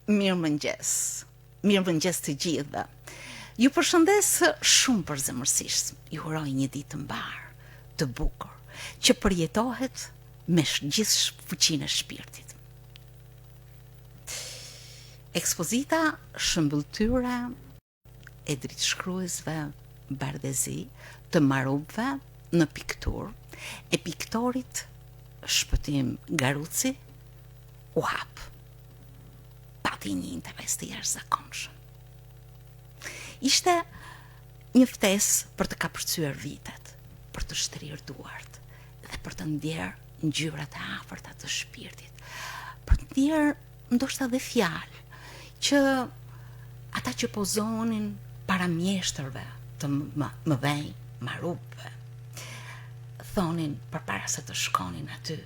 Mirëmëngjes. Mirëmëngjes të gjithëve. Ju përshëndes shumë përzemërsisht. Ju uroj një ditë të mbar, të bukur, që përjetohet me gjithë fuqinë e shpirtit. Ekspozita Shëmbëltyra e dritshkruesve Bardezi të Marubëve në pikturë e piktorit Shpëtim Garuci u hap. Pati një interes të jashtëzakonshëm. Ishte një ftesë për të kapërcyer vitet, për të shtrirë duart dhe për të ndjerë ngjyrat e afërta të shpirtit, për të ndjerë ndoshta dhe fjalë që ata që pozonin para mjeshtërve të mëdhenj Marubëve thonin përpara se të shkonin aty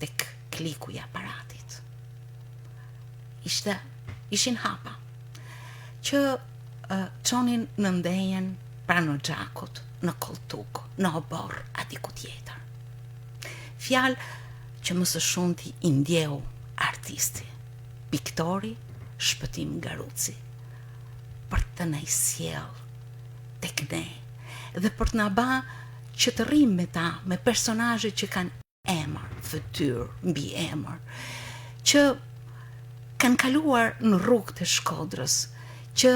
tek kliku i aparatit. Ishin hapa që çonin në ndenjen pranë xhakut, në koltuk, në obor, a diku tjetër. Fjalë që më së shumti i ndjeu artisti, piktori Shpëtim Garuci, për të na sjell tek ne dhe për të na bë që të rrim me ta, me personazhe që kanë emër, fytyrë, mbi emër, që kanë kaluar në rrugët e Shkodrës, që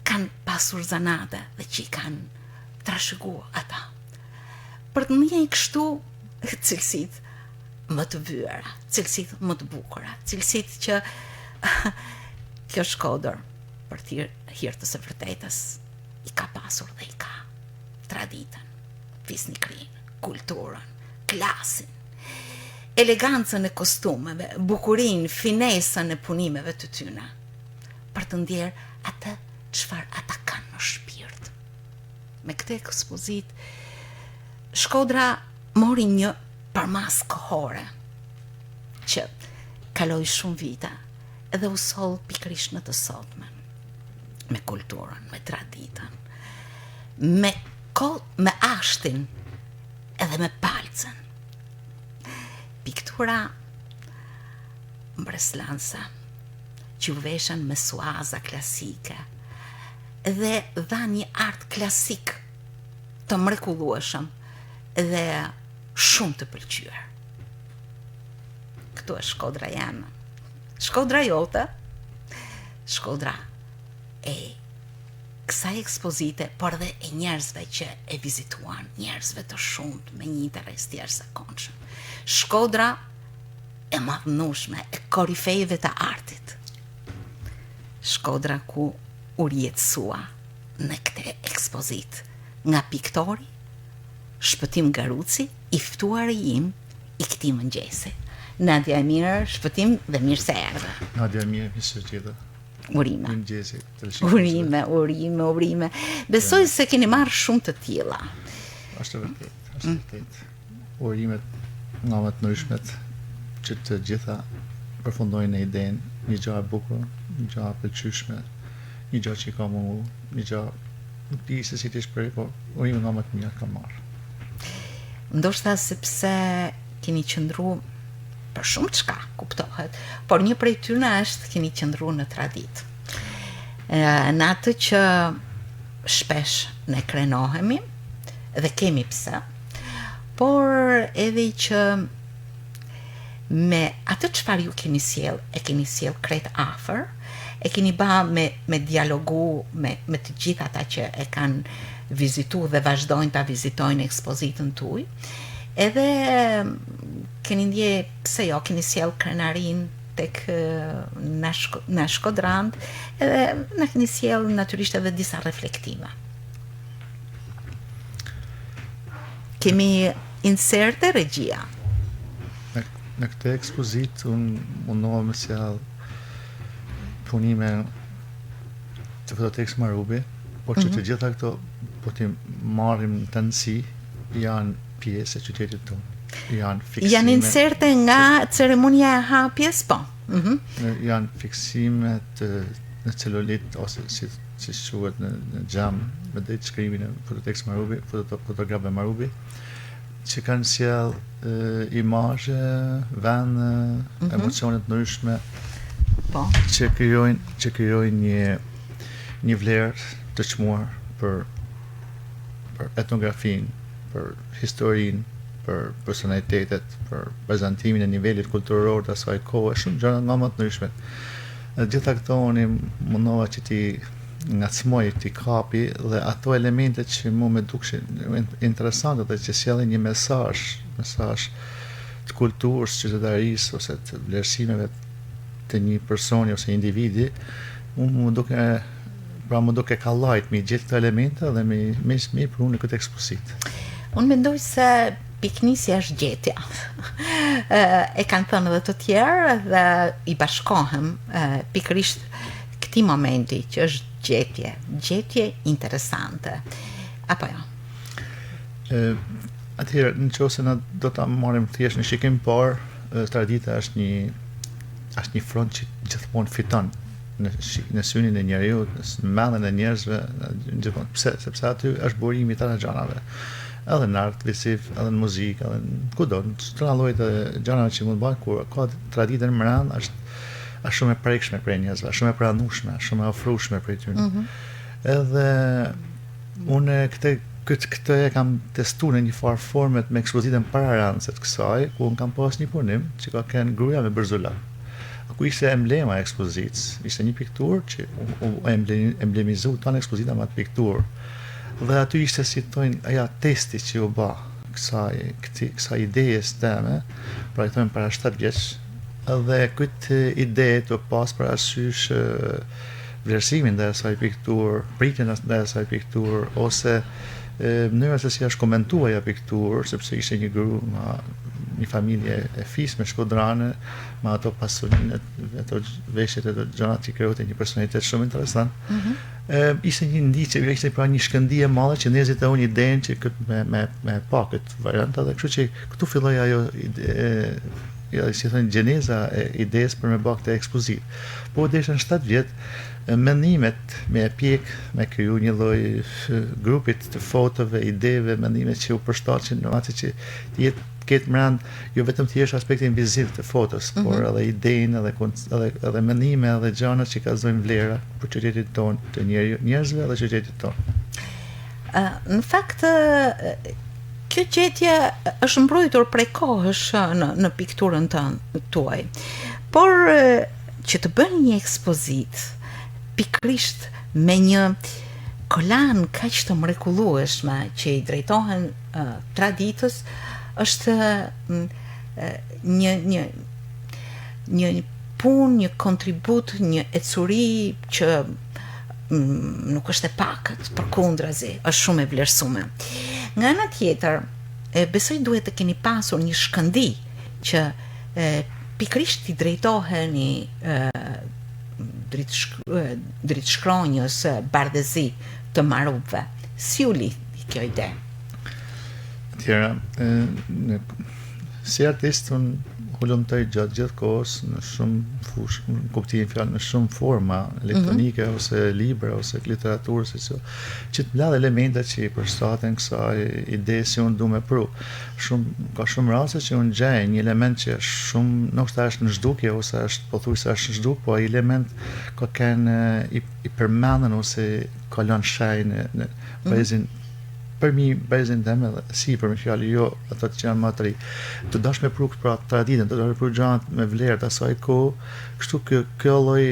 kanë pasur zanate dhe që i kanë trashëguar ata. Për të njëjë kështu cilësitë më të vyera, cilësitë më të bukura, cilësitë që kjo Shkodër, për hir të së vërtetës, i ka pasur dhe i ka traditën, fisnikrinë, kulturën, klasin, elegancën e kostumeve, bukurinë, finesën e punimeve të tyre, për të ndjerë atë çfarë ata kanë në shpirt. Me këtë ekspozit, Shkodra mori një përmas kohore që kaloi shumë vite edhe u soll pikërisht në të sotmen, me kulturën, me traditën, me ashtin edhe me palcën. Piktura mbreslansa që u veshën me suaza klasike dhe dha një art klasik të mrekullueshëm dhe shumë të pëlqyer. Këtu është Shkodra jam. Shkodra jote, Shkodra e kësaj ekspozite, por dhe e njerëzve që e vizituan, njerëzve të shumt me një interes të jashtëzakonshëm. Shkodra e madhnueshme e korifejve të artit. Shkodra ku u rjetësua në këtë ekspozit nga piktori Shpëtim Garuci, i ftuari im i këtij mëngjesi. Nadia e mirë, Shpëtim dhe mirë se erdhe. Nadia e mirë, mirë se gjithë. Urime. Urime. Besoj se keni marrë shumë të tilla. Është vërtet. Urimet nga më të ndryshmet që të gjitha përfundojnë në idenë, një gjë e bukur, një gjë e pëlqyeshme, një gjë që ka mungu, një gjë nuk di se si të shpreh, por urimet nga më të mira kam marrë. Ndoshta sepse keni qëndruar për shumë çka, kuptohet, por një prej tyre është keni qëndruar në traditë. Në atë që shpesh ne krenohemi dhe kemi pse, por edhe që me atë çfarë ju keni sjell, e keni sjell krejt afër, e keni bë me dialogu me të gjithë ata që e kanë vizituar dhe vazhdojnë ta vizitojnë ekspozitën tuaj. Edhe keni ndje, pse jo, keni sjell krenarin tek na Shkodrand, edhe na keni sjell natyrisht edhe disa reflektive. Kemi inserte regjia. Në këtë ekspozit unë mundohem me sjell punime të Fototekës Marubi, por që të gjitha këto po t'i marrim në të nësi, janë pjesë e qytetit tonë. Janë fiksime. Janë inserte nga ceremonia e hapjes, po. Janë fiksime në celulit ose si quhet në xham me drejt shkrimin e Fototekës Marubi, fotografëve Marubi, që kanë sjell imazhe, vende, emocione të ndryshme Po. që krijojnë një vlerë të çmuar për etnografinë, për historinë, për personalitetet, për prezantimin e nivelit kulturor të asaj kohe, shumë gjëra nga më të ndryshme. Gjitha këto unë mundova që ti ngacmoj, ti kapi dhe ato elementet që mu me dukshin interesante dhe që sjellin një mesazh të kulturës, qytetarisë ose të vlerësimeve të një personi ose individi, më duke kallajt me gjithë këto elemente dhe me prunë në këtë ekspozit. Unë mendoj se piknisja është gjetja. E kanë thënë edhe të tjerë dhe i bashkohem pikërisht këtij momenti që është gjetje interesante. Apo jo? Atëherë, nëse na do ta marrim thjesht në shikim parë, tradita është një front që gjithmonë fiton në synin e njeriu, në mendjen e njerëzve, gjithmonë. Pse? Sepse aty është burimi i tëra gjanave. Edhe në art visiv, edhe në muzikë, edhe në kudo, në të llojet e gjanave që mund bëhen, kur ka traditën më rënd, është shumë e prekshme për njerëzve, shumë e pranueshme, shumë e ofrueshme për tyre. Edhe unë këtë e kam testuar në një farë format me ekspozitën pararancë të kësaj, ku unë kam pas një punim që ka qenë gruaja me Bërzula. Ku ishte emblema e ekspozitës, ishte një pikturë që u emblemizoi tonë ekspozita me atë pikturë. Dhe aty ishte si thonë aja testi që u bë kësaj idejes teme, pra i thonë para 7 vjeç, dhe këtë ide të pas për arsyesh vlerësimin ndaj asaj pikturë, pritjen ndaj asaj pikturë, ose mënyra se si është komentuar ajo pikturë, sepse ishte një grup nga një familje e fisme shkodrane, me ato pasurinë, ato veshjet e gjanat që krijote një personalitet shumë interesant. Ishte një ndiqje, ishte pra një shkëndije e madhe që njerëzit e unë idenë që me pa këtë variant, dhe kështu që këtu filloi ajo si thënë gjeneza e idesë për me bë këtë ekspozitë. Po desha në 7 vjet, mendimet me pjek, me kriju një lloj grupit të fotove, ideve, mendimet që u përshtatin në atë që ketë mbrand jo vetëm thjesht aspektin viziv të fotos, por edhe idenë, edhe mendime, edhe gjëra që kallëzojnë vlera për qytetin tonë, të njerëzve dhe qytetit tonë. Në fakt, kjo gjetje është mbrojtur prej kohësh në pikturën tuaj. Por që të bën një ekspozitë pikërisht me një kolan kaq të mrekullueshme që i drejtohen traditës, është një punë, një kontribut, një ecuri që nuk është e pakët, përkundrazi, është shumë e vlerësuar. Nga ana tjetër, besoj duhet të keni pasur një shkëndi që pikërisht i drejtoheni dritë-shkronjës bardhëzi të marrëve. Si u lidhi kjo ide? Tjera, si artist unë hulumtoj gjatë gjithë kohës në shumë fushë, në kuptimin fjalë, në shumë forma elektronike ose libra ose literaturë, që të mbledh elemente që i përshtaten kësaj ide si unë du me pru. Ka shumë raste që unë gjej një element që shumë nuk është në zhdukje ose është pothuajse është në zhduk, po ai element ka kanë i përmendën ose ka lënë shajnë në poezin për mi brezin teme, si për mi fjallë, jo ato që janë më të ri. Të dash me pru pra traditën, të dash me pru gjanat me vlerë të asaj kohë, kështu kjo lloj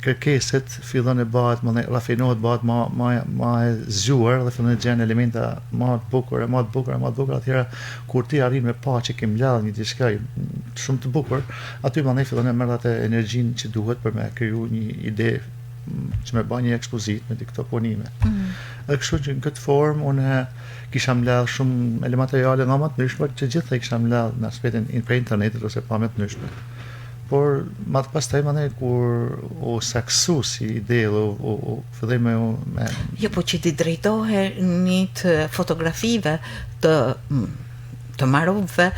kërkeset fillon e bëhet, rafinohet, bëhet ma e zgjuar dhe fillon e gjenë elementa ma të bukur, atëherë kur ti arrin me pa që ke mbledh një diçka shumë të bukur, aty mandej fillon e merr atë energjinë që duhet për me kriju një ide që me ba një ekspozit me këto punime. Dhe kështu që në këtë formë unë kisha mbledh shumë materiale nga më të ndryshme, që gjithë kisha mbledh në aspektin për internetit ose pa më të ndryshme. Por më të pastaj kur u saksu si ide u filloi me jo, po që ti drejtoheni të fotografive të marrëve,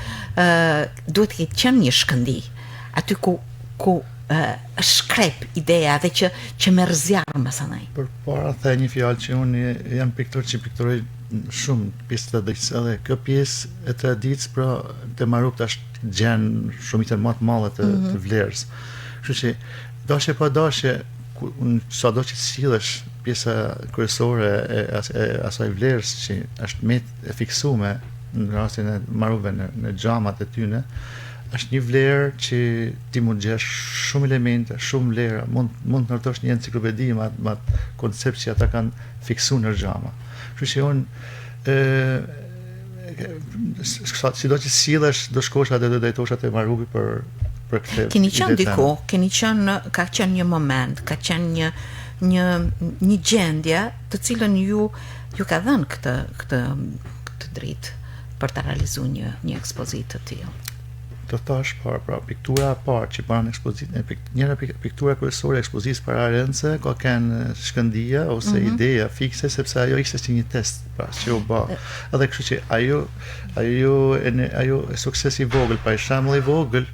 duhet të ketë qenë një shkëndi aty ku shkrep ideja dhe që me rëzjarë mësanaj. Për para the një fjalë që unë jam piktor që pikturoj shumë pjesë të traditës, edhe kjo pjesë e traditës pra të marrup të është gjenë shumitën më të madhe të vlerës. Kështu që dashje pa dashje, sado që të sillesh pjesa kryesore e asaj vlerës që është me e fiksuar në rastin e marrëve në xhamat e tyne, është një vlerë që ti mund gjesh shumë elemente, shumë vlera, mund të ndërtosh një enciklopedi me atë koncept që ata kanë fiksuar në xhama. Kështu që sido që sillesh do shkosh atë do drejtosh atë Marubi për këtë. Keni qenë diku, ka qenë një moment, ka qenë një gjendje të cilën ju ka dhënë këtë dritë për të realizuar një ekspozitë të tillë. Të thash pra piktura e parë që para në ekspozitë, njëra piktura kryesore e ekspozitës para Rence ka kanë shkëndija ose ideja fikse, sepse ajo ishte si një test, pra që u bë. Edhe kështu që ajo suksesi i vogël, pa shembull i vogël,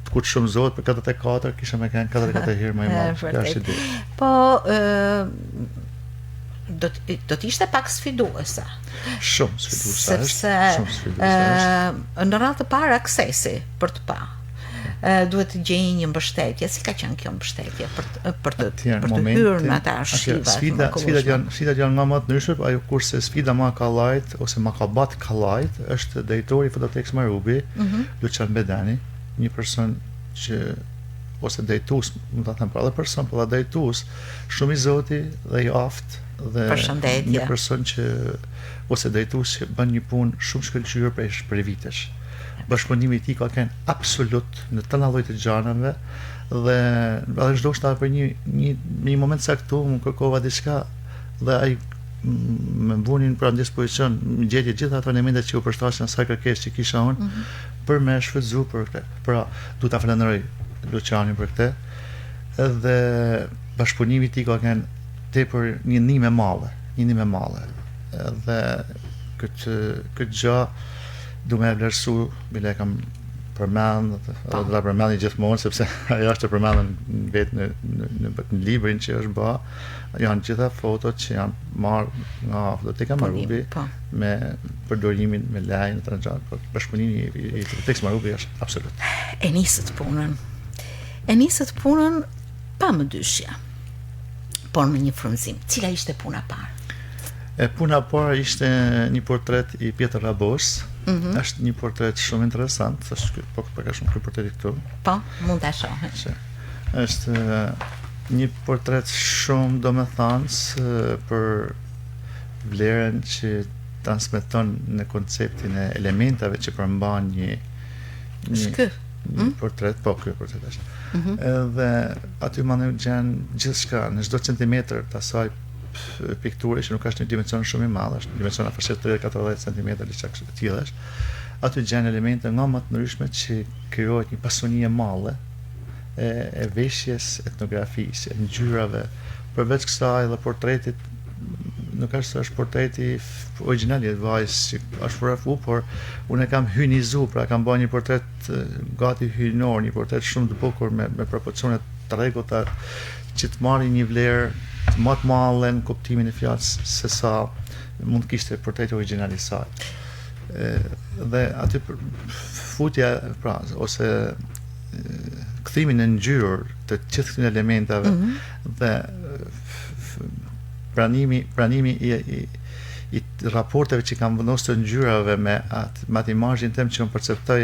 kur të shumëzohet për 44 kisha me kanë 44 herë më i madh. Po do të ishte pak sfiduese. Shumë sfiduese. Sepse në radhë të parë aksesi për të pa. Duhet të gjejë një mbështetje. Si ka qenë kjo mbështetje për të hyrë në ata archiva? Sfidat janë nga më të ndryshme, ajo kurse sfida më ka lajt ose më ka bat ka lajt është drejtori i Fototekës Marubi, Lucian Bedani, një person që ose drejtues, më ta them, pra edhe person, por edhe drejtues shumë i zoti dhe i aftë dhe një person që ose drejtues që bën një punë shumë shkëlqyer për vitesh. Bashkëpunimi i tij ka qenë absolut në të lloj të gjanave dhe edhe çdo shta për një moment saktë më kërkova diçka dhe ai më mbunin pra në dispozicion, më gjeti gjithë ato elementet që u përshtasin asaj kërkesë që kisha unë për me shfrytzu për këtë. Pra, du ta falenderoj Lucianin për këtë. Edhe bashkëpunimi i tij ka qenë tepër një ndihmë e madhe. Edhe këtë gjë du me vlerësu, bile kam përmend, edhe do ta përmend gjithmonë sepse ajo është e përmendur vetë në librin që është bë. Janë gjitha fotot që janë marrë nga Fototeka Marubi me përdorimin me lajnë të rëngjanë. Bashkëpunimi i Fototekës Marubi është absolut. E nisët punën pa më dyshja, por me një frymëzim. Cila ishte puna parë? Puna parë ishte një portret i Pjetër Rabos. Është një portret shumë interesant, është ka shumë ky portreti këtu. Po, mund ta shohim. Është një portret shumë domethënës për vlerën që transmeton në konceptin e elementave që përmban një portret, po ky portret është. Edhe aty më gjenë gjithçka në çdo centimetër të asaj pikture që nuk është një dimension shumë i madh, është dimension afër 30-40 cm diçka kështu të tillë është. Aty gjenë elemente nga më të ndryshme që krijohet një pasuni e madhe e veshjes, etnografisë, e ngjyrave. Përveç kësaj edhe portretit nuk është portreti origjinal i vajzës që është fotografu, por unë e kam hynizu, pra kam bërë një portret gati hyjnor, një portret shumë të bukur me proporcione të rregullta që të marrë një vlerë më të madhe në kuptimin e fjalës se sa mund të kishte portreti origjinal i saj. Dhe aty futja pra ose kthimin në ngjyrë të gjithë këtyre elementave dhe pranimi i raporteve që kam vendosur të ngjyrave me atë imazhin tem që unë perceptoj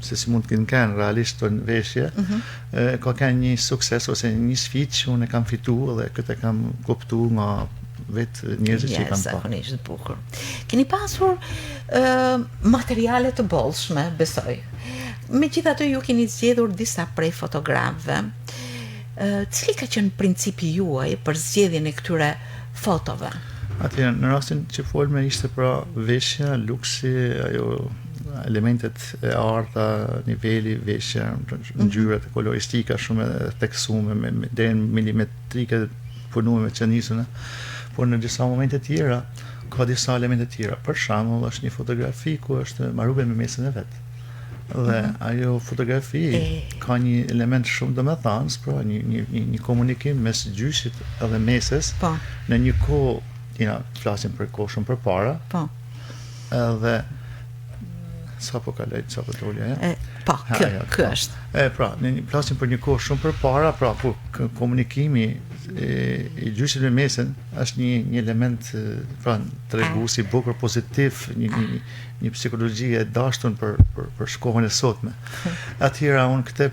se si mund të kenë realisht në veshje, ka qenë një sukses ose një sfidë që unë e kam fituar dhe këtë e kam kuptuar nga vetë njerëzit që kam pa. Zakonisht bukur. Keni pasur materiale të bollshme, besoj. Megjithatë ju keni zgjedhur disa prej fotografëve. Cili ka qenë principi juaj për zgjedhjen e këtyre fotove? Atje në rastin që folme ishte pra veshja, luksi, ajo elementet e arta, niveli, veshja, ngjyrat e koloristika shumë e theksuar deri në milimetrike punuar me qenisën, por në disa momente tjera ka disa elemente tjera. Për shembull, është një fotografi ku është Marubi me mesën e vet. Dhe ajo fotografi ka një element shumë domethënës, pra një komunikim mes gjyshit edhe mesës në një kohë, flasim për kohë shumë përpara. Edhe sa po kaloj, sa po dolja, ja? Po, kjo është. Pra, ne flasim për një kohë shumë përpara, pra, po komunikimi i gjyqit me mesën është një element, pra, tregues i bukur pozitiv, një psikologji e dashur për shkohën e sotme. Atëherë unë këtë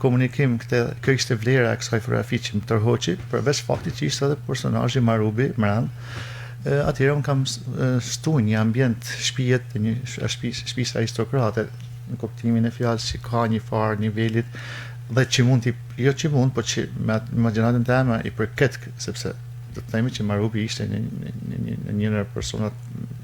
komunikim, kjo ishte vlera e kësaj fotografi që më tërhoqi, përveç faktit që ishte edhe personazhi Marubi Mran. Atëherë unë kam shtu një ambient shtëpisë aristokrate, në kuptimin e fjalës që ka një farë nivelit dhe që mund po që me imagjinatën time i përket, sepse do të themi që Marubi ishte një nga personat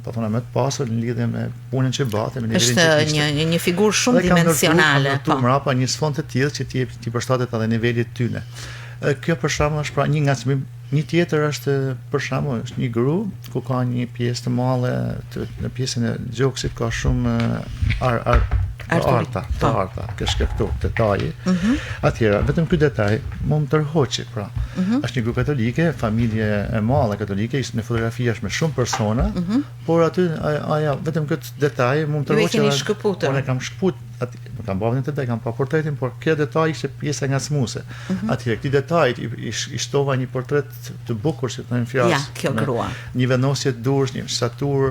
më të pasur në lidhje me punën që bate, me nivelin që kishte. Është një figurë shumë dimensionale. Kam mrapa një sfond të tillë që ti përshtatet edhe nivelit tyne. Kjo për shembull është pra një ngacmim. Një tjetër është për shembull është një gru ku ka një pjesë të madhe në pjesën e gjoksit ka shumë arta, këto detaje. Atëherë, vetëm ky detaj më tërhoqi, pra. Është një grup katolike, familje e madhe katolike, ishte në fotografi është me shumë persona, por aty vetëm këtë detaj më tërhoqi. Unë kam shkput nuk kam bavën të kam pa portretin, por kjo detaj ishte pjesa ngacmuese. Atëherë, këtij detajit i shtova një portret të bukur, si thënë fjalë. Ja, kjo grua. Një vendosje dursh, një staturë,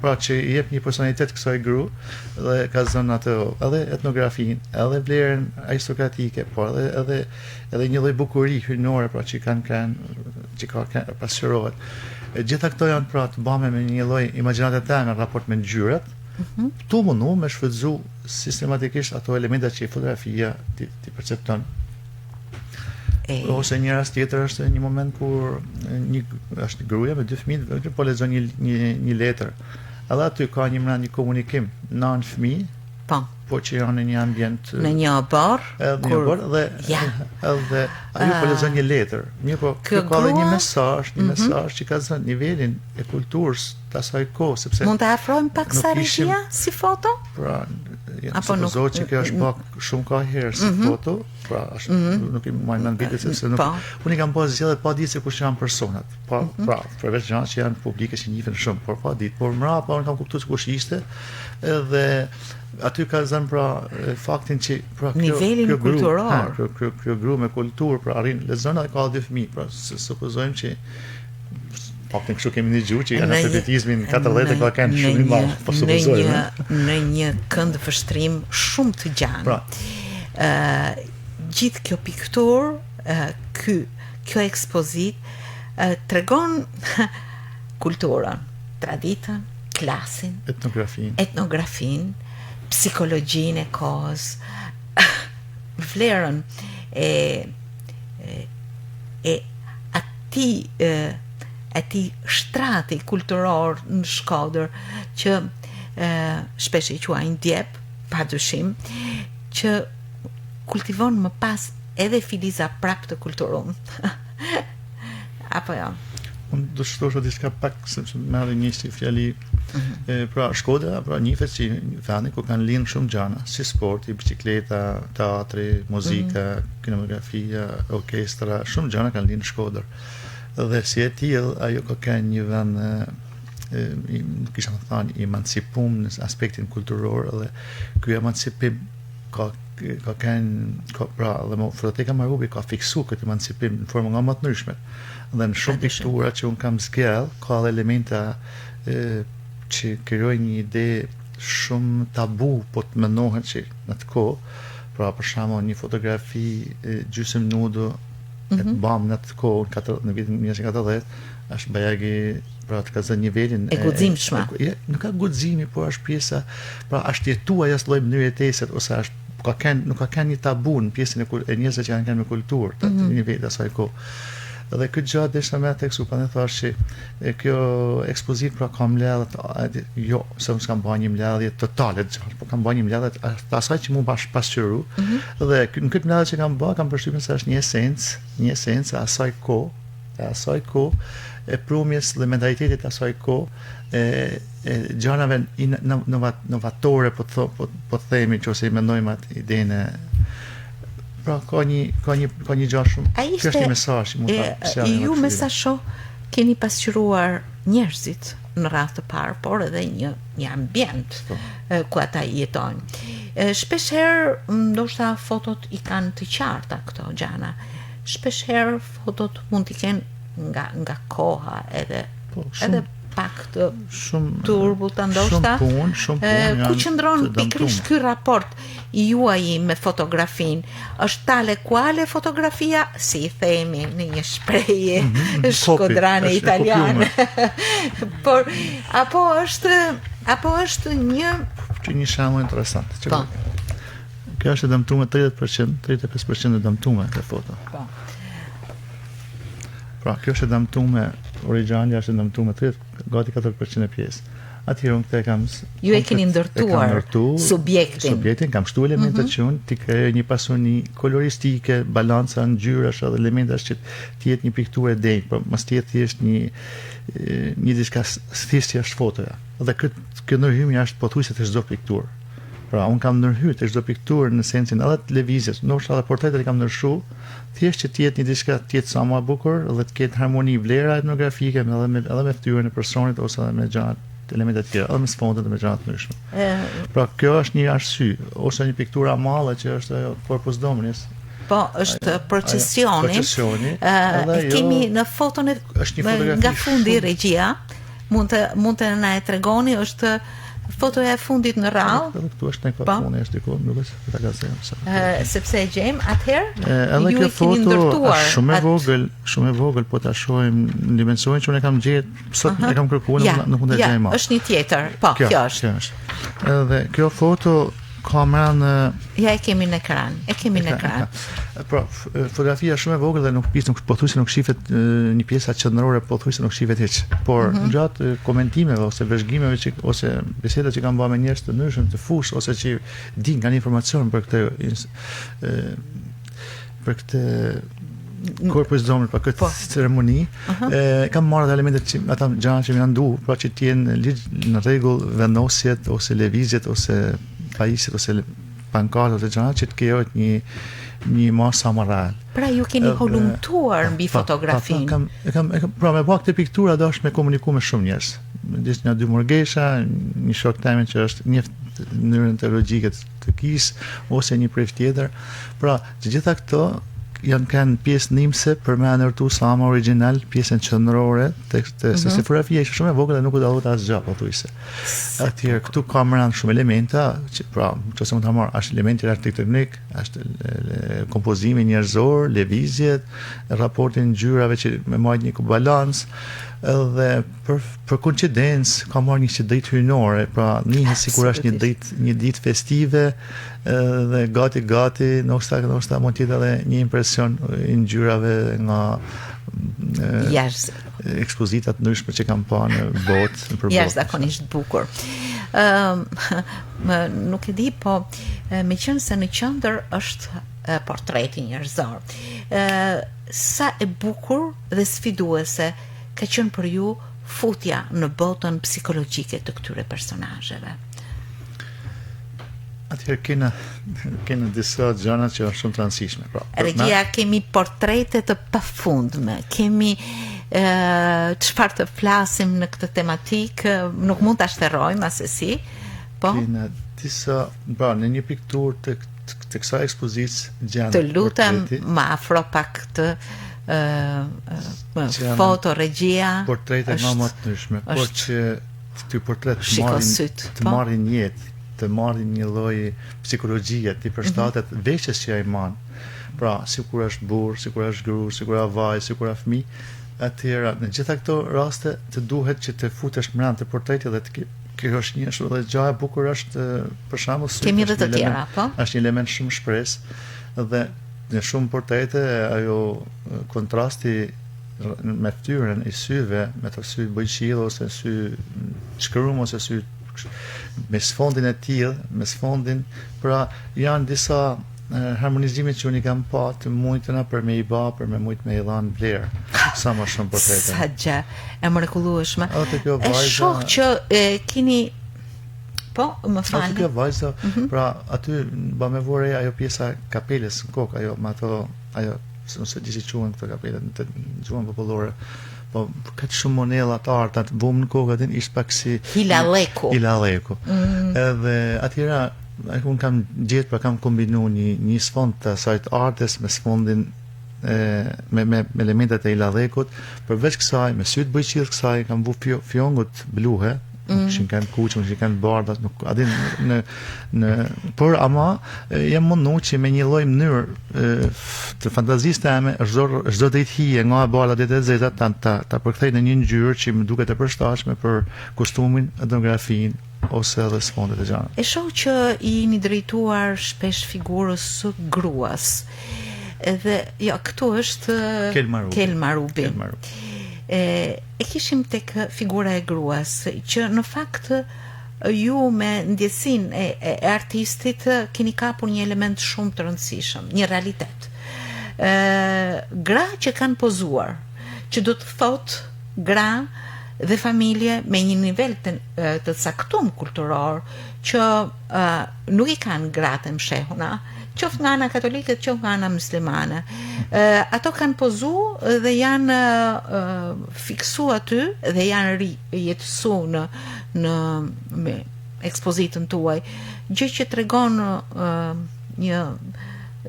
pra që i jep një personalitet kësaj gru dhe ka zënë atë edhe etnografinë, edhe vlerën aristokratike, por edhe një lloj bukurie hyjnore, pra që që ka pasqyrohet. Gjitha këto janë pra të bëme me një lloj imagjinate tane në raport me ngjyrat. Tu mundu me shfrytëzu sistematikisht ato elemente që fotografia ti percepton. Ose një rast tjetër është një moment kur është një gruaja me 2 fëmijë, po lexon një letër. Edhe aty ka një komunikim nën fëmijë, po që janë në një ambient në një bar, dhe edhe ajo po lexon një letër. Mirë, po kjo ka edhe një mesazh që ka zënë nivelin e kulturës të asaj kohë, sepse mund të afrojmë pak sa regjia si foto? Pra, supozohet që kjo është bak shumë ka herë si foto, pra nuk i marr mend vitet sepse nuk unë kam pas zgjedhje pa ditë se kush janë personat. Pra, përveç gjëra që janë publike që njihen shumë, por pa ditë, por mbrapa unë kam kuptuar se kush ishte, edhe aty ka zënë pra faktin që pra nivelin kulturor. Kjo gru me kulturë, pra arrin lexon edhe ka 2 fëmijë, pra supozojmë që faktin kështu kemi një gjuhë që analfabetizmin 40 ka kanë shumë i madh, po supozojmë. Në një kënd vështrim shumë të gjatë. Gjithë kjo pikturë, kjo ekspozit tregon kulturën, traditën, klasin, etnografin, psikologjinë e kohës, vlerën e atij shtrati kulturor në Shkodër që shpesh i quajnë djep, padyshim, që kultivon më pas edhe filiza prap të kulturën. Apo jo? Unë do shtosh diçka pak sepse merr një fjali. Pra Shkodra, pra njihet si një vend ku kanë lind shumë gjëra, si sporti, bicikleta, teatri, muzika, kinematografia, orkestra, shumë gjëra kanë lind në Shkodër. Dhe si e tillë ajo ka qenë një vend kisha më thënë i emancipum në aspektin kulturor dhe ky emancipim ka pra dhe fototeka Marubi ka fiksu këtë emancipim në formë nga më të ndryshme. Dhe në shumë piktura që unë kam zgjell ka edhe elementa që krijojnë një ide shumë tabu, po të mendohet që në të kohë, pra për shembull një fotografi gjysmë nudo e bam në të kohë në vitin 1940 është bajagi, pra të ka zënë nivelin e guximshme. Nuk ka guximi, por është pjesa, pra është jetuar as lloj mënyrë jetese ose është nuk ka kanë një tabu në pjesën e njerëzve që kanë me kulturë të nivelit asaj kohë. Dhe këtë gjatë desha me tek supa ne thash që kjo ekspozit pra ka mbledhje, jo se unë s'kam bërë një mbledhje totale të gjatë, por kam bërë një mbledhje të asaj që mua bash pasqyru. Dhe në këtë mbledhje që kam bërë kam përshtypjen se është një esencë e asaj kohë, e prumjes dhe mentalitetit të asaj kohë, gjërave novatore po themi nëse i mendojmë atë idenë. Pra ka një gjë shumë. Kjo është një mesazh që mund ta sjellë. Ju me sa shoh keni pasqyruar njerëzit në rast të parë, por edhe një ambient ku ata jetojnë. Shpeshherë ndoshta fotot i kanë të qarta këto gjana. Shpeshherë fotot mund t'i kenë nga koha edhe pak të turbuta ndoshta. Shumë punë. Ku qëndron pikërisht ky raport juaj me fotografinë? Është tale quale fotografia, si i themi në një shprehje shkodrane italiane. Por apo është një shembull interesant. Kjo është dëmtuar 30%, 35% e dëmtuar te foto. Pra, kjo është dëmtuar origjinali, është dëmtuar gati 40% e pjesë. Atëherë unë kam ju e keni ndërtuar subjektin, kam shtu elementet që unë t'i krijoj një pasuni koloristike, balanca, ngjyrash edhe elementash që t'jetë një pikturë e denjë, por mos t'jetë thjesht një diçka thjesht jashtë fotoja. Dhe kjo ndërhyrje është pothuajse të çdo pikturë. Pra, unë kam ndërhyrë të çdo pikturë në sensin edhe të lëvizjes, ndoshta edhe portretet i kam ndryshu, thjesht që t'jetë një diçka t'jetë sa më e bukur dhe të ketë harmoni vlera etnografike edhe me fytyrën e personit ose edhe me gjërat elementet tjera, edhe me sfondet dhe me gjërat të ndryshme. Pra, kjo është një arsye, ose një pikturë amalle që është ajo Corpus Dominis. Po, është procesioni. Kemi në foton nga fundi regjia, mund të na e tregoni, është fotoja e fundit në radhë. Këtu është një punë është diku, nuk është ta gazem. Sepse e gjejmë atëherë edhe kjo foto është shumë e vogël, po ta shohim në dimensionin që unë kam gjetë, sot e kam kërkuar, nuk mund ta gjej më. Është një tjetër. Po, kjo është. Edhe kjo foto kamera në e kemi në ekran. Pra, fotografia shumë e vogël dhe nuk pothuajse nuk shihet një pjesa qendrore, pothuajse nuk shihet hiç. Por gjatë komentimeve ose vëzhgimeve ose bisedave që kam bërë me njerëz të ndryshëm, të fushë ose që din kanë informacion për këtë Corpus Dominis, për këtë ceremoni, kam marrë elementet që ata gjëra që më janë duhur, pra që të jenë në rregull vendosjet ose lëvizjet ose pajisjet ose pankartat ose gjëra që të krijohet një masë më real. Pra ju keni holumtuar mbi fotografinë. Pra me bë këtë piktura do është me komuniku me shumë njerëz. Një dy murgesha, një shok temin që është njeft në mënyrën teologjike të kisë ose një prej tjetër. Pra, të gjitha këto janë kanë pjesë nimse për me ndërtu sa më original pjesën qendrore se fotografia ishte shumë e vogël dhe nuk u dallohet asgjë pothuajse. Atëherë këtu kameran shumë elementa, që pra, nëse mund ta marr, është elementi arkitektonik, është kompozimi njerëzor, lëvizjet, raporti ngjyrave që me marrë një balans, edhe për koincidencë ka marrë një ditë hyjnore, pra nihet sikur është një ditë festive dhe gati ndoshta mund të jetë edhe një impresion i ngjyrave nga ekspozitat ndryshme që kam pa në botë. Jashtëzakonisht bukur. Nuk e di, po meqense në qendër është portreti njerëzor. Sa e bukur dhe sfiduese ka qenë për ju futja në botën psikologjike të këtyre personazheve? Atëherë kena disa gjëra që janë shumë të rëndësishme. Regjia, kemi portrete të pafundme, kemi çfarë të flasim në këtë tematikë, nuk mund ta shterrojmë asesi, po. Kena disa, në një pikturë të kësaj ekspozicë gjanë. Të lutem më afro pak të foto regjia. Portrete më të ndryshme, por që ky portret të marrin jetë, të marrin një lloj psikologjie, të përshtatet veçës që ai man. Pra, sikur është burr, sikur është gru, sikur është vajzë, sikur është fëmijë, atëherë në gjitha këto raste të duhet që të futesh brenda të portretit dhe kjo është një shumë dhe gjë e bukur është për shembull kemi edhe të tjera, po. Është një element shumë shpresë dhe në shumë portrete ajo kontrasti me fytyrën e syve, me të sy bujqill ose sy shkrum ose sy me sfondin e tillë, me sfondin, pra janë disa harmonizime që unë i kam pa të mujtëna për me i ba, për me mujtë me i dhanë vlerë. Sa më shumë portrete. Sa gjë e mrekullueshme. E shoh që keni po, më falni. Atë kjo vajza, pra aty ba me vore ajo pjesa kapelës në kokë, ajo me ato, ajo, nëse gjithë quhen këto kapelet në gjuhën popullore, po këtë shumë monella të arta të bumë në kokë atin ishtë pak si Hilaleku. Edhe atyra unë kam gjetë, pra kam kombinu një sfond të asajt artes me sfondin me elementet e Hilalekut, përveç kësaj, me sytë bëjqirë kësaj, kam vu fjongut bluhe, nuk kishin kanë kuqë, nuk kishin kanë bardat, nuk adin por ama jam mundu që me një lloj mënyrë të fantazisë teme çdo ditë hije nga bardat e zeta ta përkthej në një ngjyrë që më duket e përshtatshme për kostumin, etnografinë ose edhe sfondet e gjana. E shoh që i jeni drejtuar shpesh figurës së gruas. Edhe jo, këtu është Kelma Rubi. E kishim tek figura e gruas, që në fakt ju me ndjesin e artistit keni kapur një element shumë të rëndësishëm, një realitet. Gra që kanë pozuar, që do të thot gra dhe familje me një nivel të caktuar kulturor që nuk i kanë gratë mshehuna, qoftë nga ana katolike, qoftë nga ana muslimane. Ato kanë pozu dhe janë fiksu aty dhe janë rijetësu në ekspozitën tuaj, gjë që tregon një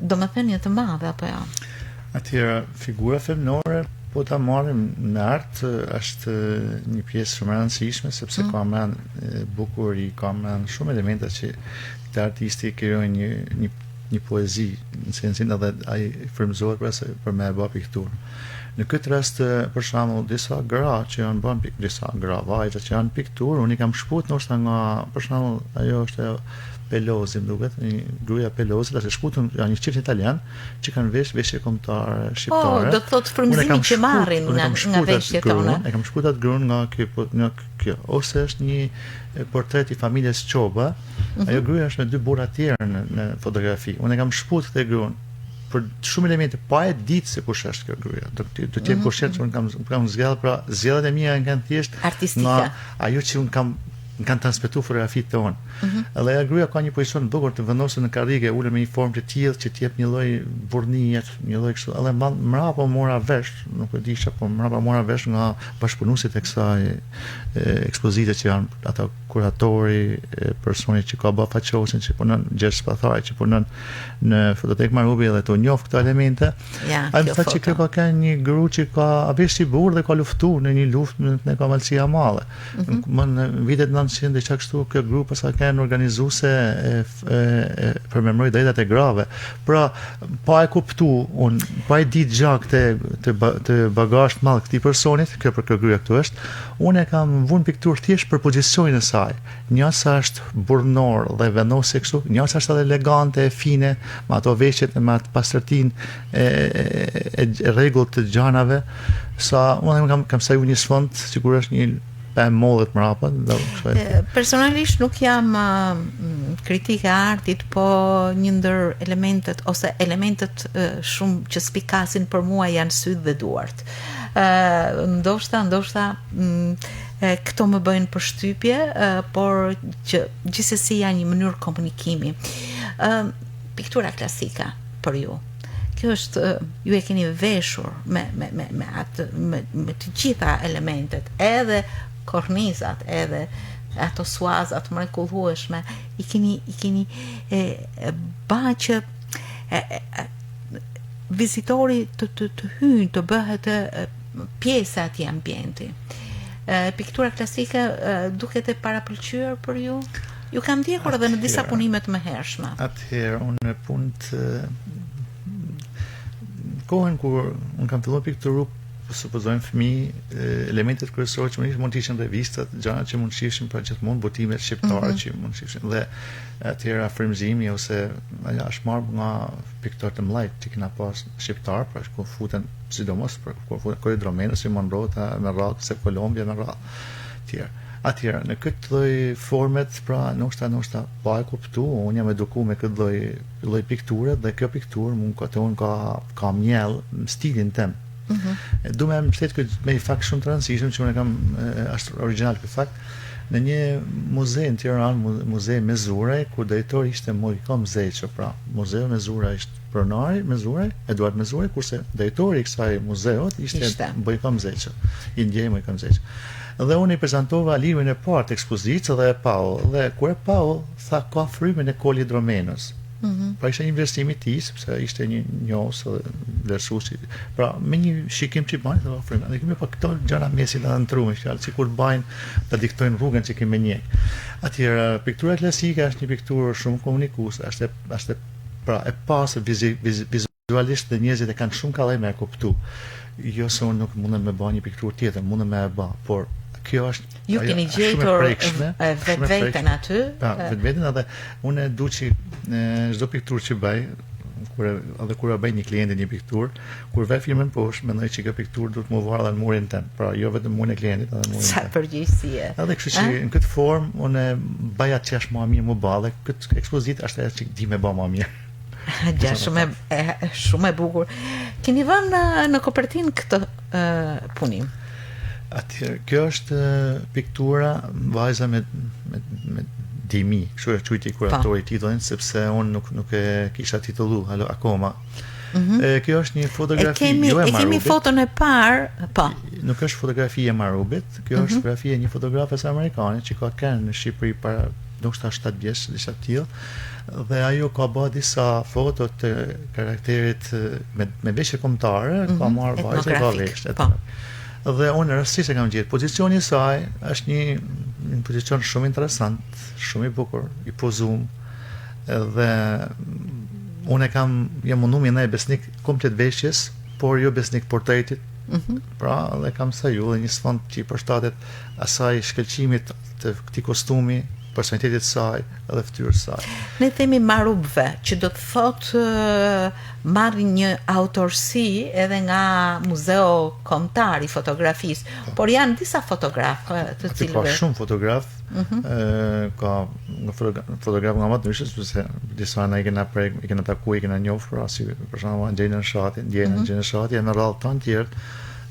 domethënie të madhe apo jo? Atëra figura femnore po ta marrim në art është një pjesë shumë e rëndësishme sepse ka mend bukuri, ka mend shumë elementa që të artisti krijojnë një poezi në sensin edhe ai frymëzohet për me bë pikturë. Në këtë rast për shembull disa gra që janë bën disa gra vajza që janë pikturë, unë i kam shput ndoshta nga për shembull ajo është Pelosi, më duket, një gruaja Pelosi, tash e shputën janë një çift italian që kanë veshje kombëtare shqiptare. Do të thotë frymëzimi që marrin nga veshjet tona. E kam shputat gruan nga kjo, ose është një portret i familjes Çoba. Ajo gruaja është me dy burra të tjerë në fotografi. Unë e kam shputur këtë gruan për shumë elemente, pa e ditë se kush është kjo gruaja. Do të jetë kush është, unë kam zgjedhur, pra zgjedhjet e mia kanë thjesht artistike. Ajo që unë kanë transmetuar fotografitë tonë. Edhe ajo gruaja ka një pozicion të bukur të vendosur në karrige, ulur me një formë të tillë që të jep një lloj burrnie, një lloj kështu. Edhe mbrapa mora vesh, nuk e di çka, po mbrapa mora vesh nga bashkëpunuesit e kësaj ekspozite që janë ata kuratori, personi që ka bërë faqosin, që punon Gjergj Spathaj, që punon në Fototek Marubi dhe të njoh këto elemente. Ai më thotë që kjo ka një gru që ka vesh si burr dhe ka luftuar në një luftë në Kamalësia Madhe. Në vitet 900 dhe çka kështu kjo grup sa kanë organizuese për me mbrojtë drejtat e grave. Pra, pa e kuptu, pa e ditë gjak të bagazh të madh këtij personit, kjo për kjo gruaja këtu është, unë e kam vënë pikturë thjesht për pozicijonin e saj. Njësa është burnor dhe vendose kështu, njësa është edhe elegante, fine, me ato veshjet e me atë pastërtinë e rregullt të gjanave, sa unë kam saju një sfond, sigur është një e mollet mrapa. Personalisht nuk jam kritike e artit, po një ndër elementet ose elementet shumë që spikasin për mua janë sytë dhe duart. Ndoshta këto më bëjnë përshtypje, por që gjithsesi janë një mënyrë komunikimi. Piktura klasika për ju. Kjo është, ju e keni veshur me të gjitha elementet, edhe kornizat, edhe ato suazat mrekullueshme, i keni ba që vizitori të hyjë, të bëhet pjesë e atij ambienti. Piktura klasike duket e parapëlqyer për ju? Ju kam ndjekur edhe në disa punime të mëhershme. Atëherë, unë në punë kohën kur unë kam filluar pikturu, supozojmë fëmijë, elementet kryesorë që mund të ishin revistat, gjëra që mund të shihshin pra gjithmonë botimet shqiptare që mund të shihshin, dhe atëherë frymëzimi ose ajo është marrë nga piktorë të mëdhenj që kena pas shqiptar, pra ku futen sidomos kur futen Koridromeno, si Monrota, me radhë se Kolombia me radhë tjerë. Atëherë, në këtë lloj formet, pra ndoshta pa e kuptu, unë jam edukuar me këtë lloj pikture, dhe kjo pikturë mund ka mjell në stilin tim. Du me mbështet me një fakt shumë të rëndësishëm që unë kam është original ky fakt. në një muze në Tiranë, muze Mezuraj, kur drejtori ishte Mojko Mzeqo, pra muzeu Mezuraj ishte pronari Mezuraj, Eduard Mezuraj, kurse drejtori i kësaj muzeut ishte Mojko Mzeqo, i ndjej Mojko Mzeqo. Dhe unë i prezantova librin e parë të ekspozitës dhe e pau, dhe kur e pau, tha ka frymën e Koli Dromenës. Pra ishte një investimi i tij, sepse ishte një njohës dhe vlerësuesi. Pra me një shikim që bajnë dhe ofrim. Dhe kemi pa këto gjëra mesin dhe ndryme, fjalë sikur bajnë të diktojnë rrugën që kemi njeh. Atëherë piktura klasike është një pikturë shumë komunikuese, është pra e pasur vizualisht dhe njerëzit e kanë shumë kallë me e kuptu. Jo se unë nuk mundem me bë një pikturë tjetër, mundem me e bë, por kjo është ju keni gjetur vetveten aty? Vetveten, edhe unë e du që çdo pikturë që bëj, kur e bëj një klienti një pikturë, kur ve firmën poshtë, mendoj që kjo pikturë duhet më varë edhe në murin tëm. Pra jo vetëm murin e klientit, edhe murin tëm. Sa përgjegjësie. Edhe kështu që në këtë formë unë bëj atë që është më mirë më ballë, këtë ekspozitë është ajo që di më bë më mirë. Ja, shumë e bukur. Keni vënë në kopertinë këtë punim? Atëherë, kjo është piktura vajza me Dimi, kështu e quajti kuratori titullin, sepse unë nuk e kisha titullu akoma. Kjo është një fotografi jo e Marubit. E kemi foton e parë, po. Nuk është fotografi e Marubit, kjo është fotografi e një fotografes amerikane që ka qenë në Shqipëri para ndoshta 7 vjeç, diçka të tillë. Dhe ajo ka bërë disa foto të karakterit me veshje kombëtare, ka marrë vajzë ka veshje. Dhe unë rastësisht e kam gjetur. Pozicioni i saj është një pozicion shumë interesant, shumë i bukur, i pozuar. Dhe unë jam mundu me ndaj besnik komplet veshjes, por jo besnik portretit. Pra, dhe kam sa ju dhe një sfond që i përshtatet asaj shkëlqimit të këtij kostumi, personalitetit saj edhe fytyrës saj. Ne themi marubve, që do të thotë marrë një autorsi edhe nga Muzeu Kombëtar i Fotografisë, por janë disa fotografë të cilëve. Ka shumë fotograf, ka fotograf nga më të ndryshëm, sepse disa na i kena takuar, i kena njohur, si për shembull Anxhelina Shati, Anxhelina Shati, me radhë të tjerë,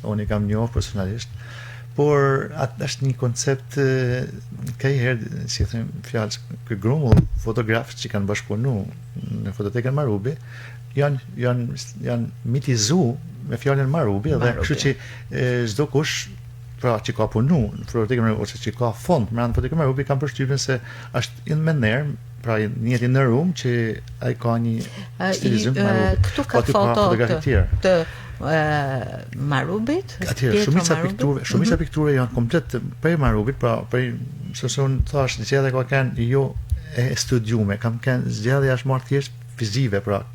unë i kam njohur personalisht. Por atë është një koncept herë, si them fjalë, ky grumull fotografë që kanë bashkëpunu në fototekën Marubi janë mitizu me fjalën Marubi, dhe kështu që çdo kush pra që ka punu në fototekën Marubi ose që ka fond me anë fototekën Marubi kanë përshtypjen se është në nder, pra njëti në rum që ai ka një stilizim Marubi. Këtu ka foto të Marubit, shumica pikturë janë komplet prej Marubit, pra prej sepse unë thash zgjedhja ka kanë jo e studiume, kam kanë zgjedhja është marrë thjesht fizive, pra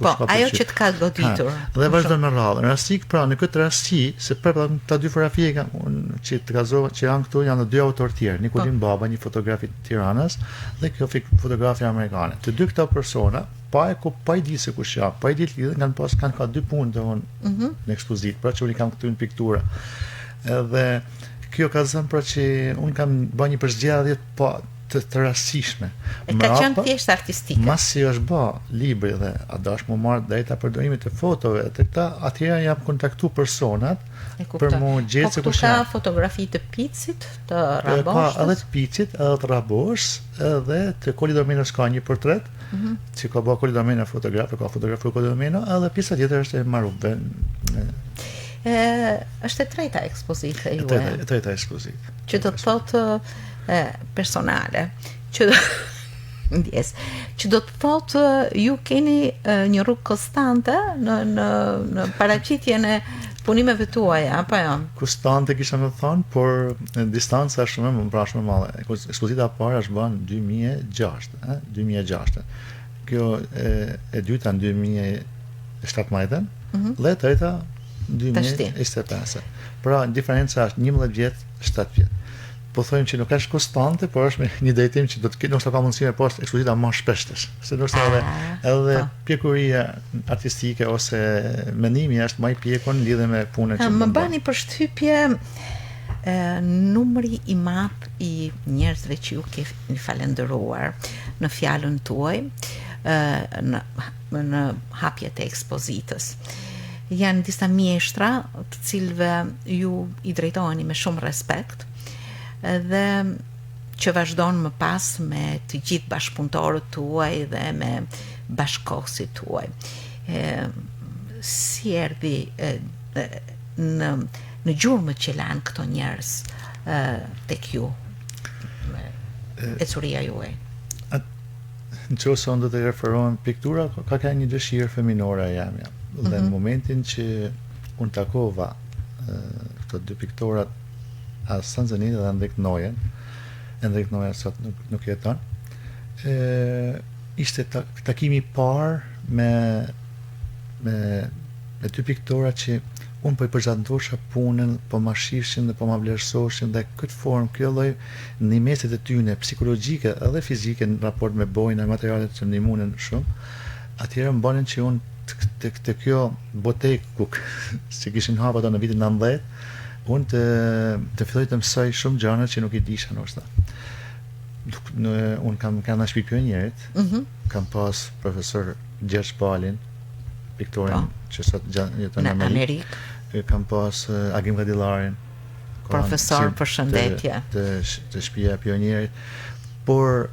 ajo që të ka goditur. Dhe vazhdon me radhën. Rastik, pra në këtë rasti, se për ta dy fotografi që të gazova që janë këtu, janë dy autorë tjerë, Nikolin Baba, një fotograf i Tiranës, dhe kjo fotografi amerikane. Të dy këta persona pa i di se kush janë, pa i di lidhje, kanë ka dy punë domthonë në ekspozitë, pra që unë kam këtu në piktura. Edhe kjo ka zënë pra që unë kam bërë një përzgjedhje të rastishme. E ka qenë thjesht artistike. Masi është bë libri dhe a dash më marr drejta përdorimit të fotove, të këta atëherë jam kontaktu personat për më gjetë se kush janë. Ka fotografi të Picit, të Raboshës. Ka edhe të Picit, edhe të Raboshës, edhe të Koli Domenos ka një portret, që ka bërë Koli Domeno fotografe, ka fotografuar Koli Domeno, edhe pjesa tjetër është e Marubve. Është e treta ekspozite juaj. E treta ekspozite. Që do të thotë personale, që do të thotë ju keni një rrugë konstante në paraqitjen e punimeve tuaja, apo jo? Konstante kisha më thonë, por distanca është shumë më madhe. Ekspozita e parë është bën 2006. Kjo e dyta në 2017, dhe e treta 2025. Pra diferenca është 11 vjet, 7 vjet. Po thojmë që nuk është konstante, por është me një drejtim që do të ketë, ndoshta ka mundësi me pas ekspozita më shpeshtash. Se ndoshta edhe pjekuria artistike ose mendimi është më i pjekur në lidhje me punën që më bani përshtypje numri i madh i njerëzve që ju keni falenderuar në fjalën tuaj në hapjet e ekspozitës. Janë disa mjeshtra të cilëve ju i drejtoheni me shumë respekt, dhe që vazhdon më pas me të gjithë bashkëpunëtorët tuaj dhe me bashkëkohësit tuaj. Si erdhi në gjurmët që lanë këto njerëz tek ju, ecuria juaj? Në që ose unë do të referohem piktura, ka një dëshirë feminore e jamja. Dhe në momentin që unë takova këto dy piktorat, as Tanzania dhe Endrik Noja sot nuk jeton, ishte takimi parë me dy piktora që unë po i përgjatëndosha punën, po ma shifshin dhe po ma vlerësoshin dhe këtë formë, kjo lloj nimeset e tyne psikologjike edhe fizike në raport me bojnë e materialet që ndihmunin shumë, atëherë më bënin që unë të kjo botekë që kishin hapa ato në vitin 90, unë të filloj të mësoj shumë gjëra që nuk i disha ndoshta. Unë kam në shtëpi pionierit, kam pas profesor Gjergj Palin, piktorin që sot jeton në Amerikë. Kam pas Agim Kadillarin, profesor për shëndetje të shtëpia pionierit, por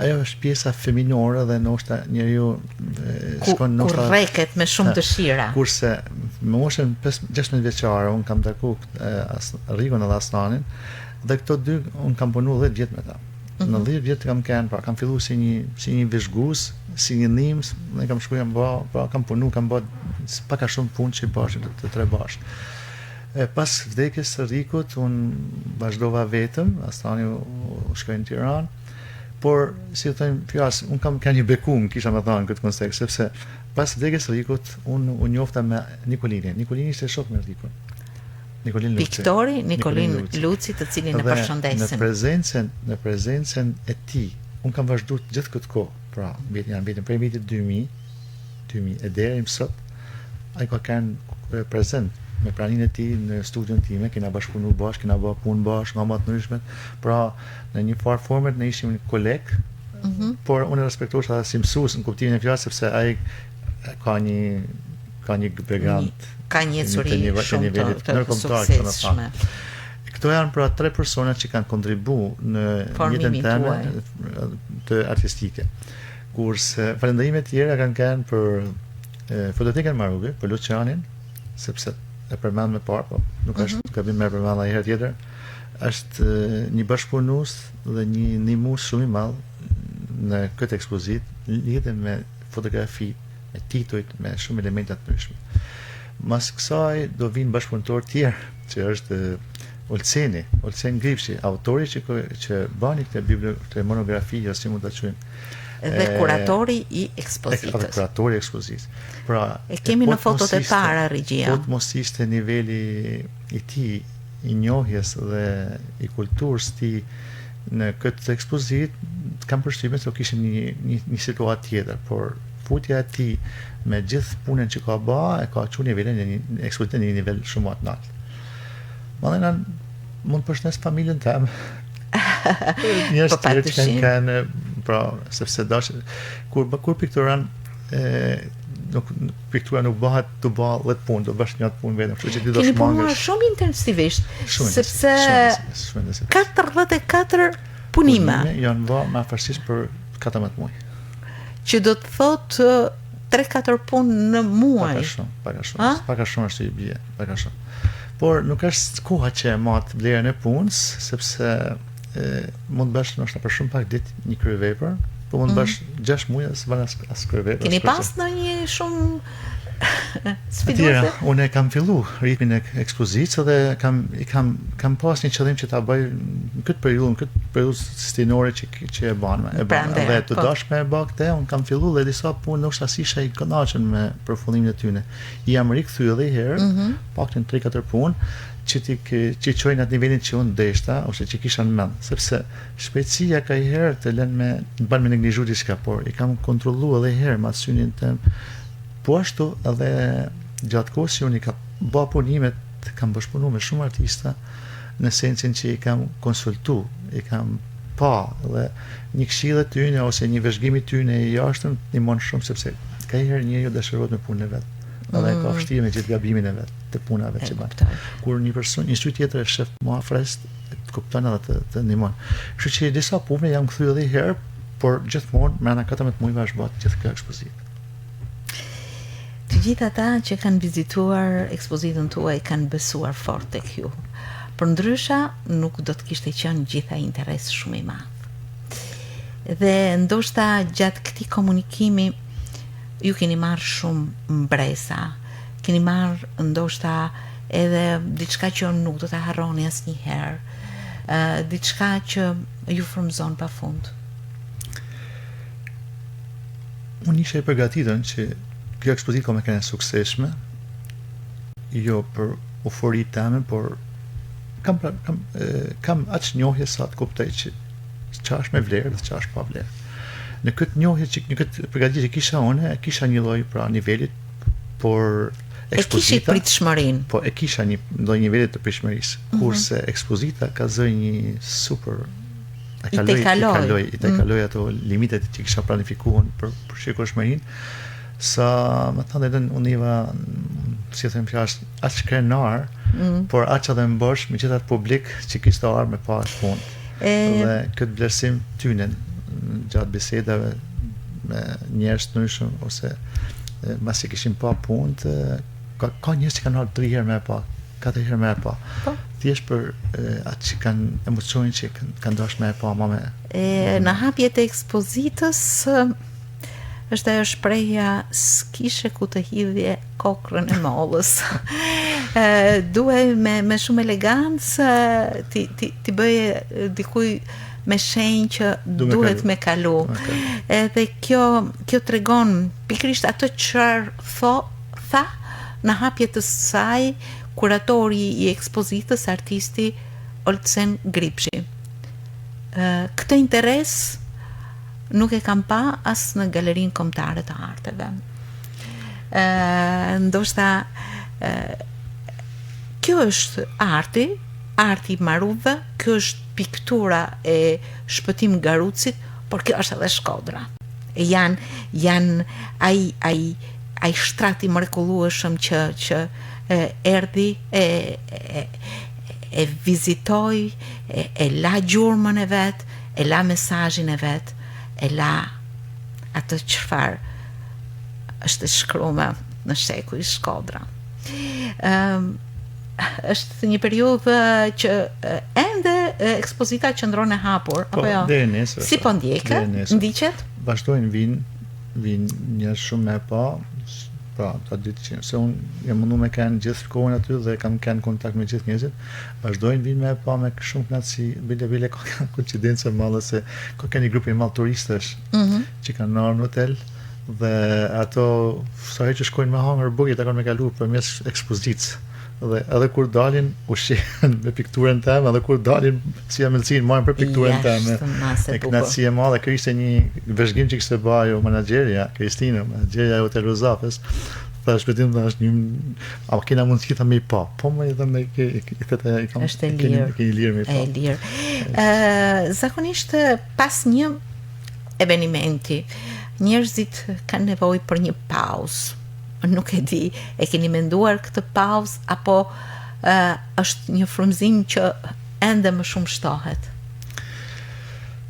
ajo është pjesa feminore dhe ndoshta njeriu shkon ndoshta kur rreket me shumë dëshira. Kurse me moshën 16 vjeçare un kam taku Rikon edhe Aslanin dhe këto dy un kam punu 10 vjet me ta. Në 10 vjet kam kam filluar si një vizhgues, si një nims, ne kam shkuar kam punu, kam bë pak a shumë punë që bashkë të tre bashkë. Pas vdekjes së Rikut, unë vazhdova vetëm, Aslani u shkoi në Tiranë, por, si të thënë fjalë, unë kam një bekum, kisha me thënë këtë kontekst, sepse pas vdekjes së Rikut, unë u njofta me Nikolinin. Nikolini ishte shok me Rikun. Piktori Nikolin Luci, të cilin e përshëndesim. Në prezencën e tij, unë kam vazhduar gjithë këtë kohë, pra, janë prej vitit 2000 e deri më sot, ai ka qenë prezent me praninë e tij në studion time, kena bashkëpunu bashkë, kena bërë punë bashkë, nga më të ndryshme, pra në një farë forme ne ishim koleg, por unë respektosh edhe si mësues në kuptimin e fjalës, sepse ai ka një background, ka një ecuri shumë të suksesshme. Këto janë pra 3 persona që kanë kontribuar në jetën time të artistike. Kurse falënderimet tjera kanë qenë për fototekën Marugi, për Lucianin, sepse e përmend më parë, po nuk është gabim më përmend edhe herë tjetër. Është një bashkëpunues dhe një ndihmues shumë i madh në këtë ekspozit lidhur me fotografi, me titujt, me shumë elemente të ndryshme. Mas kësaj do vinë bashkëpunëtor tjerë, që është Olsen Gripshi, autori që bani këtë monografi, si mund ta quajmë, dhe kuratori i ekspozitës. Kuratori i ekspozitës. Pra, kemi në fotot e para regjia. Po të mos ishte niveli i tij i njohjes dhe i kulturës tij në këtë ekspozit, kam përshtypjen se do kishim një situatë tjetër, por futja e tij me gjithë punën që ka bërë, e ka çuar nivelin e ekspozitën në një nivel shumë më të lartë. Mandena mund përshëndes familjen tëm. Njerëz që kanë pra, sepse kur pikturan piktura nuk bëhet të bëhet 10 punë, do bësh një punë vetëm, kështu që ti do shmangesh. Keni punuar shumë intensivisht, sepse 44 punime janë bërë me afërsisht për 14 muaj. Që do të thotë 3-4 punë në muaj. Pak a shumë është i bie, pak a shumë. Por nuk është koha që e mat vlerën e punës, sepse mund bësh ndoshta për shumë pak ditë një kryevepër, po mund bësh 6 muaj as bën as kryevepër. Keni pas ndonjë shumë sfiduese? Unë kam filluar ritmin e ekspozitës dhe kam pas një qëllim që ta bëj në këtë periudhë stinore që e bën. Dhe të dashme e bë këtë, unë kam filluar dhe disa punë ndoshta si isha i kënaqur me përfundimin e tyre. Jam rikthyer edhe herë, paktën 3-4 punë që çojnë atë nivelin që unë deshta ose që kisha në mend, sepse shpejtësia ka i herë të lënë me bën me neglizhu diçka, por i kam kontrolluar edhe herë me synin tim. Po ashtu edhe gjatë kohës që unë i ka bë punimet, kam bashkëpunuar me shumë artista në sensin që i kam konsultu, i kam pa dhe një këshillë e tyre ose një vëzhgim i tyre i jashtëm ndihmon shumë, sepse ka herë njeriu dëshirohet me punën e vet. edhe ka vështirë me gjithë gabimin e vet, të punave që bën. Kur një person, një sy tjetër e shef më afrest, kupton edhe të ndihmon. Kështu që disa punë jam kthyer edhe herë, por gjithmonë brenda 14 muajve është bërë gjithë kjo ekspozitë. Të gjithë ata që kanë vizituar ekspozitën tuaj kanë besuar fort tek ju. Për ndrysha nuk do të kishte qenë gjitha interes shumë i madh. Dhe ndoshta gjatë këtij komunikimi ju keni marrë shumë mbresa, keni marrë ndoshta edhe diçka që nuk do ta harroni asnjëherë, diçka që ju frymëzon pafund. Unë isha i përgatitur që kjo ekspozitë ka me qenë suksesshme, jo për eufori teme, por kam aq njohje sa të kuptoj që çfarë është me vlerë dhe çfarë është pa vlerë. Në këtë njohje në këtë përgatitje që kisha unë, kisha një lloj pra nivelit, por ekspozita pritshmërinë. Po e kisha një lloj niveli të pritshmërisë, kurse ekspozita ka zënë një super i kaloj ato limitet që kisha planifikuar për shikueshmërinë. Sa më thënë edhe unë iva, si them fjalë, aq krenar, por aq edhe mbosh me gjithë atë publik që kishte ardhur me pa punë. Dhe këtë vlerësim tynen gjatë bisedave me njerëz të ndryshëm ose mbasi kishin pa punë, ka njerëz që kanë ardhur 3 herë më pa, 4 herë më pa. Thjesht për atë që kanë emocionin që kanë dashur më pa më me. Në hapjet e ekspozitës është ajo shprehja s'kishe ku të hidhje kokrën e mollës. Duhej me shumë elegancë ti bëje dikuj me shenjë që duhet me kalu. Edhe kjo tregon pikërisht ato çfarë tha në hapjet të saj kuratori i ekspozitës, artisti Olcen Gripshi. Këtë interes nuk e kam pa as në galerinë kombëtare të arteve. Ndoshta kjo është arti i Maruvë, kjo është piktura e Shpëtim Garucit, por kjo është edhe Shkodra. Janë ai shtrati mrekullueshëm që erdhi e vizitoi, e la gjurmën e vet, e la mesazhin e vet, e la atë çfarë është shkruar në shekuj Shkodra. Është një periudhë që ende ekspozita qëndron e hapur, apo jo? Deri nesër. Si po ndjeket? Ndiqet? Vazhdojnë vinë njerëz shumë më pa, pra ta ditë që se unë jam mundu me kanë gjithë kohën aty dhe kam kanë kontakt me gjithë njerëzit, vazhdojnë vinë më pa me shumë kënaqësi, bile ka koincidencë e madhe se ka një grup i madh turistësh që kanë ardhur në hotel dhe ato sa herë që shkojnë me hangër bukë takon me kalu përmes ekspozitës. Dhe edhe kur dalin ushqen me pikturën teme, edhe kur dalin si amëlsin marrin për pikturën teme. E kënaqësi e madhe, kjo ishte një vëzhgim që kishte bërë ajo menaxherja, Kristina, menaxherja e Hotel Rozafës. Thash vetëm thash një a kena mundësi ta më pa. Po më edhe me është e lirë. E lirë. Zakonisht pas një evenimenti, njerëzit kanë nevojë për një pauzë. Nuk e di, e keni menduar këtë pauzë apo është një frymëzim që ende më shumë shtohet?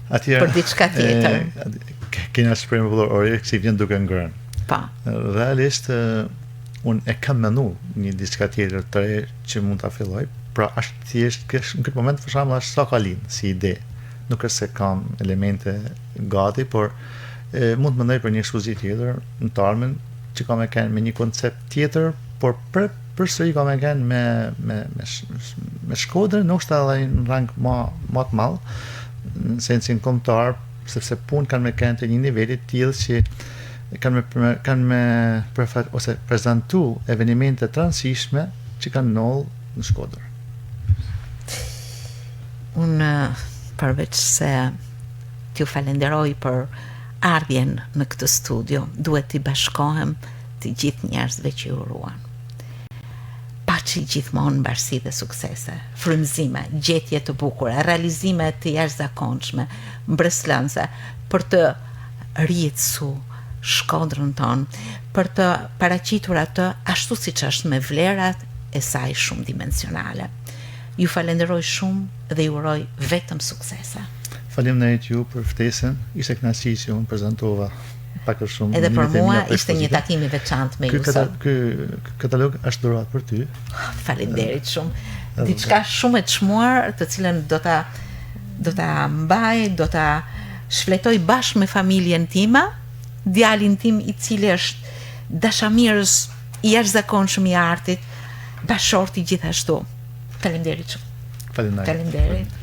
Për diçka tjetër. Kena shprehje vëllore që vjen duke ngrënë. Pa. Realisht unë e kam menduar një diçka tjetër të re që mund ta filloj. Pra është thjesht në këtë moment për shembull është sa ka lind si ide. Nuk është se kam elemente gati, por mund të mendoj për një ekspozitë tjetër në të ardhmen që ka me kënë me një koncept tjetër, por përsëri ka me kënë me Shkodrën, nështë edhe në rang më të madh, në sensin kombëtar, sepse punë kanë me kënë të një nivelit tillë që kanë me ose prezantu evenimente të rëndësishme që kanë ndodhur në Shkodër. Unë përveç se t'ju falenderoj për ardhjen në këtë studio, duhet t'i bashkohem të gjithë njerëzve që ju uruan. Paçi gjithmonë mbarësi dhe suksese, frymëzime, gjetje të bukura, realizime të jashtëzakonshme, mbreslënse për të rritësu Shkodrën tonë, për të paraqitur atë ashtu siç është me vlerat e saj shumë dimensionale. Ju falenderoj shumë dhe ju uroj vetëm suksese. Faleminderit ju për ftesën. Ishte kënaqësi që unë prezantova pak a shumë. Edhe për mua ishte një takim i veçantë me ju sot. Ky katalog është dhuratë për ty. Faleminderit shumë. Diçka shumë e çmuar, të cilën do ta mbaj, do ta shfletoj bashkë me familjen time, djalin tim i cili është dashamirës i jashtëzakonshëm i artit, bashorti gjithashtu. Faleminderit shumë. Faleminderit. Faleminderit.